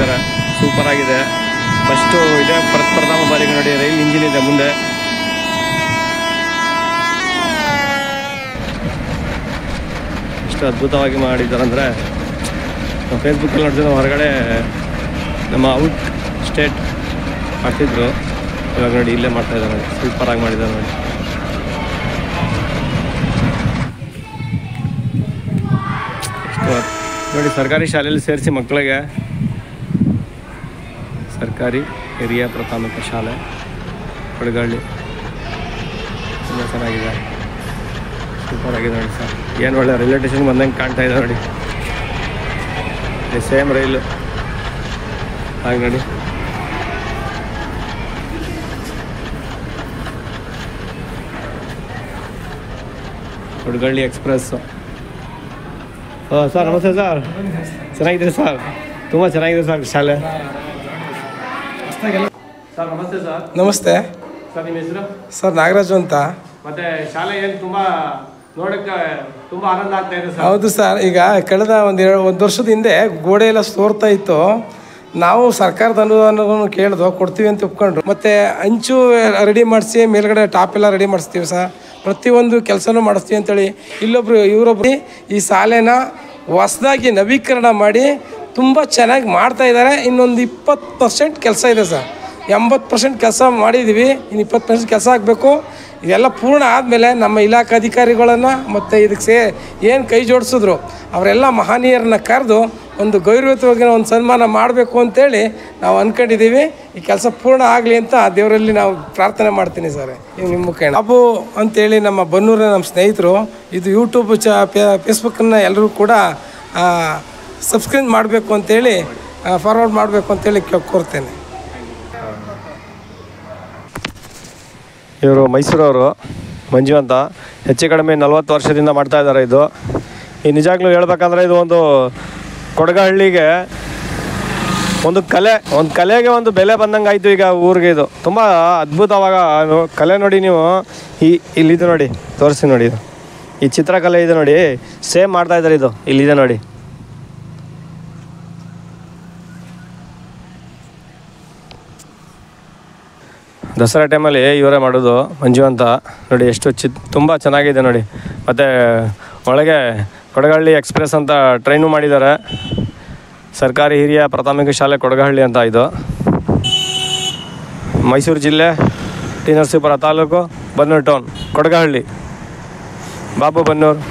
ಮಾಡಿದ್ದಾರೆ, ಸೂಪರ್ ಆಗಿದೆ. ಫಸ್ಟು ಇದೇ ಪ್ರಥಮ ಬಾರಿಗೆ ನೋಡಿ ರೈಲ್ ಇಂಜಿನ್ ಇದೆ ಮುಂದೆ. ಎಷ್ಟು ಅದ್ಭುತವಾಗಿ ಮಾಡಿದ್ದಾರೆ ಅಂದರೆ, ನಾವು ಫೇಸ್ಬುಕ್ಕಲ್ಲಿ ನೋಡ್ತೀವಿ, ನಾವು ಹೊರಗಡೆ ನಮ್ಮ ಔಟ್ ಸ್ಟೇಟ್ ಮಾಡ್ತಿದ್ರು, ಇವಾಗ ನೋಡಿ ಇಲ್ಲೇ ಮಾಡ್ತಾಯಿದ್ದಾರೆ ನೋಡಿ, ಸೂಪರಾಗಿ ಮಾಡಿದ್ದಾರೆ ನೋಡಿ. ನೋಡಿ ಸರ್ಕಾರಿ ಶಾಲೆಯಲ್ಲಿ ಸೇರಿಸಿ ಮಕ್ಕಳಿಗೆ, ಸರ್ಕಾರಿ ಹಿರಿಯ ಪ್ರಾಥಮಿಕ ಶಾಲೆ ಕೊಡಗಳ್ಳಿ, ತುಂಬ ಚೆನ್ನಾಗಿದೆ, ಸೂಪರಾಗಿದೆ ನೋಡಿ ಸರ್. ಏನು ಒಳ್ಳೆ ರೈಲ್ವೆ ಸ್ಟೇಷನ್ ಬಂದಂಗೆ ಕಾಣ್ತಾ ಇದೆ ನೋಡಿ, ಸೇಮ್ ರೈಲು ಹಾಗೆ ನೋಡಿ. ಕೊಡಗಳ್ಳಿ ಎಕ್ಸ್ಪ್ರೆಸ್ಸು. ಸರ್ ನಮಸ್ತೆ ಸರ್, ಚೆನ್ನಾಗಿದೆ ಸರ್, ತುಂಬ ಚೆನ್ನಾಗಿದೆ ಸರ್ ಶಾಲೆ. ಸರ್ ನಮಸ್ತೆ ಸರ್. ನಮಸ್ತೆ ಸರ್, ನಿಮ್ಮ ಹೆಸರು? ಸರ್ ನಾಗರಾಜು ಅಂತ. ಮತ್ತೆ ಶಾಲೆ ಏನು ತುಂಬ ನೋಡೋಕ್ಕೆ ತುಂಬ ಆನಂದ ಆಗ್ತಾ ಇದೆ ಸರ್. ಹೌದು ಸರ್, ಈಗ ಕಳೆದ ಒಂದು ವರ್ಷದ ಹಿಂದೆ ಗೋಡೆ ಎಲ್ಲ ಸೋರ್ತಾ ಇತ್ತು. ನಾವು ಸರ್ಕಾರದ ಅನುದಾನವನ್ನು ಕೇಳಿದ್ವು, ಕೊಡ್ತೀವಿ ಅಂತ ಒಪ್ಕೊಂಡ್ರು. ಮತ್ತು ಅಂಚು ರೆಡಿ ಮಾಡಿಸಿ ಮೇಲ್ಗಡೆ ಟಾಪ್ ಎಲ್ಲ ರೆಡಿ ಮಾಡಿಸ್ತೀವಿ ಸರ್, ಪ್ರತಿಯೊಂದು ಕೆಲಸನೂ ಮಾಡಿಸ್ತೀವಿ ಅಂತೇಳಿ ಇವರೊಬ್ಬರು ಈ ಶಾಲೆನ ಹೊಸದಾಗಿ ನವೀಕರಣ ಮಾಡಿ ತುಂಬ ಚೆನ್ನಾಗಿ ಮಾಡ್ತಾಯಿದ್ದಾರೆ. ಇನ್ನೊಂದು 20% ಕೆಲಸ ಇದೆ ಸರ್. 80% ಕೆಲಸ ಮಾಡಿದ್ದೀವಿ, ಇನ್ನು 20% ಕೆಲಸ ಆಗಬೇಕು. ಇದೆಲ್ಲ ಪೂರ್ಣ ಆದಮೇಲೆ ನಮ್ಮ ಇಲಾಖೆ ಅಧಿಕಾರಿಗಳನ್ನು ಮತ್ತು ಇದಕ್ಕೆ ಏನು ಕೈ ಜೋಡಿಸಿದ್ರು ಅವರೆಲ್ಲ ಮಹನೀಯರನ್ನ ಕರೆದು ಒಂದು ಗೌರವಯುತವಾಗಿ ಒಂದು ಸನ್ಮಾನ ಮಾಡಬೇಕು ಅಂತೇಳಿ ನಾವು ಅಂದ್ಕೊಂಡಿದ್ದೀವಿ. ಈ ಕೆಲಸ ಪೂರ್ಣ ಆಗಲಿ ಅಂತ ದೇವರಲ್ಲಿ ನಾವು ಪ್ರಾರ್ಥನೆ ಮಾಡ್ತೀನಿ ಸರ್. ಈಗ ನಿಮ್ಮ ಮುಖೇನ ಅಬ್ಬು ಅಂತೇಳಿ ನಮ್ಮ ಬನ್ನೂರಿನ ನಮ್ಮ ಸ್ನೇಹಿತರು, ಇದು ಯೂಟ್ಯೂಬ್ ಫೇಸ್ಬುಕ್ಕನ್ನು ಎಲ್ಲರೂ ಕೂಡ ಸಬ್ಸ್ಕ್ರೈಬ್ ಮಾಡಬೇಕು ಅಂತೇಳಿ, ಫಾರ್ವರ್ಡ್ ಮಾಡಬೇಕು ಅಂತೇಳಿ ಕೋರ್ತೇನೆ. ಇವರು ಮೈಸೂರವರು, ಮಂಜು ಅಂತ, ಹೆಚ್ಚು ಕಡಿಮೆ 40 ವರ್ಷದಿಂದ ಮಾಡ್ತಾಯಿದ್ದಾರೆ ಇದು. ಈ ನಿಜಾಗ್ಲೂ ಹೇಳ್ಬೇಕಂದ್ರೆ ಇದು ಒಂದು ಕೊಡಗಹಳ್ಳಿಗೆ ಒಂದು ಕಲೆಗೆ ಒಂದು ಬೆಲೆ ಬಂದಂಗೆ ಆಯಿತು ಈಗ ಊರಿಗೆ. ಇದು ತುಂಬ ಅದ್ಭುತವಾಗ ಕಲೆ ನೋಡಿ ನೀವು. ಇಲ್ಲಿದೆ ನೋಡಿ, ತೋರಿಸಿ ನೋಡಿ, ಇದು ಈ ಚಿತ್ರಕಲೆ ಇದೆ ನೋಡಿ, ಸೇಮ್ ಮಾಡ್ತಾಯಿದ್ದಾರೆ. ಇದು ಇಲ್ಲಿದೆ ನೋಡಿ. ದಸರಾ ಟೈಮಲ್ಲಿ ಇವರೇ ಮಾಡೋದು, ಮಂಜು ಅಂತ ನೋಡಿ. ಎಷ್ಟು ತುಂಬ ಚೆನ್ನಾಗಿದೆ ನೋಡಿ. ಮತ್ತು ಒಳಗೆ ಕೊಡಗಹಳ್ಳಿ ಎಕ್ಸ್ಪ್ರೆಸ್ ಅಂತ ಟ್ರೈನು ಮಾಡಿದ್ದಾರೆ. ಸರ್ಕಾರಿ ಹಿರಿಯ ಪ್ರಾಥಮಿಕ ಶಾಲೆ ಕೊಡಗಹಳ್ಳಿ ಅಂತ ಇದು. ಮೈಸೂರು ಜಿಲ್ಲೆ, ಟಿ ನರಸೀಪುರ ತಾಲೂಕು, ಬನ್ನೂರು ಟೌನ್, ಕೊಡಗಹಳ್ಳಿ, ಬಾಬು ಬನ್ನೂರು.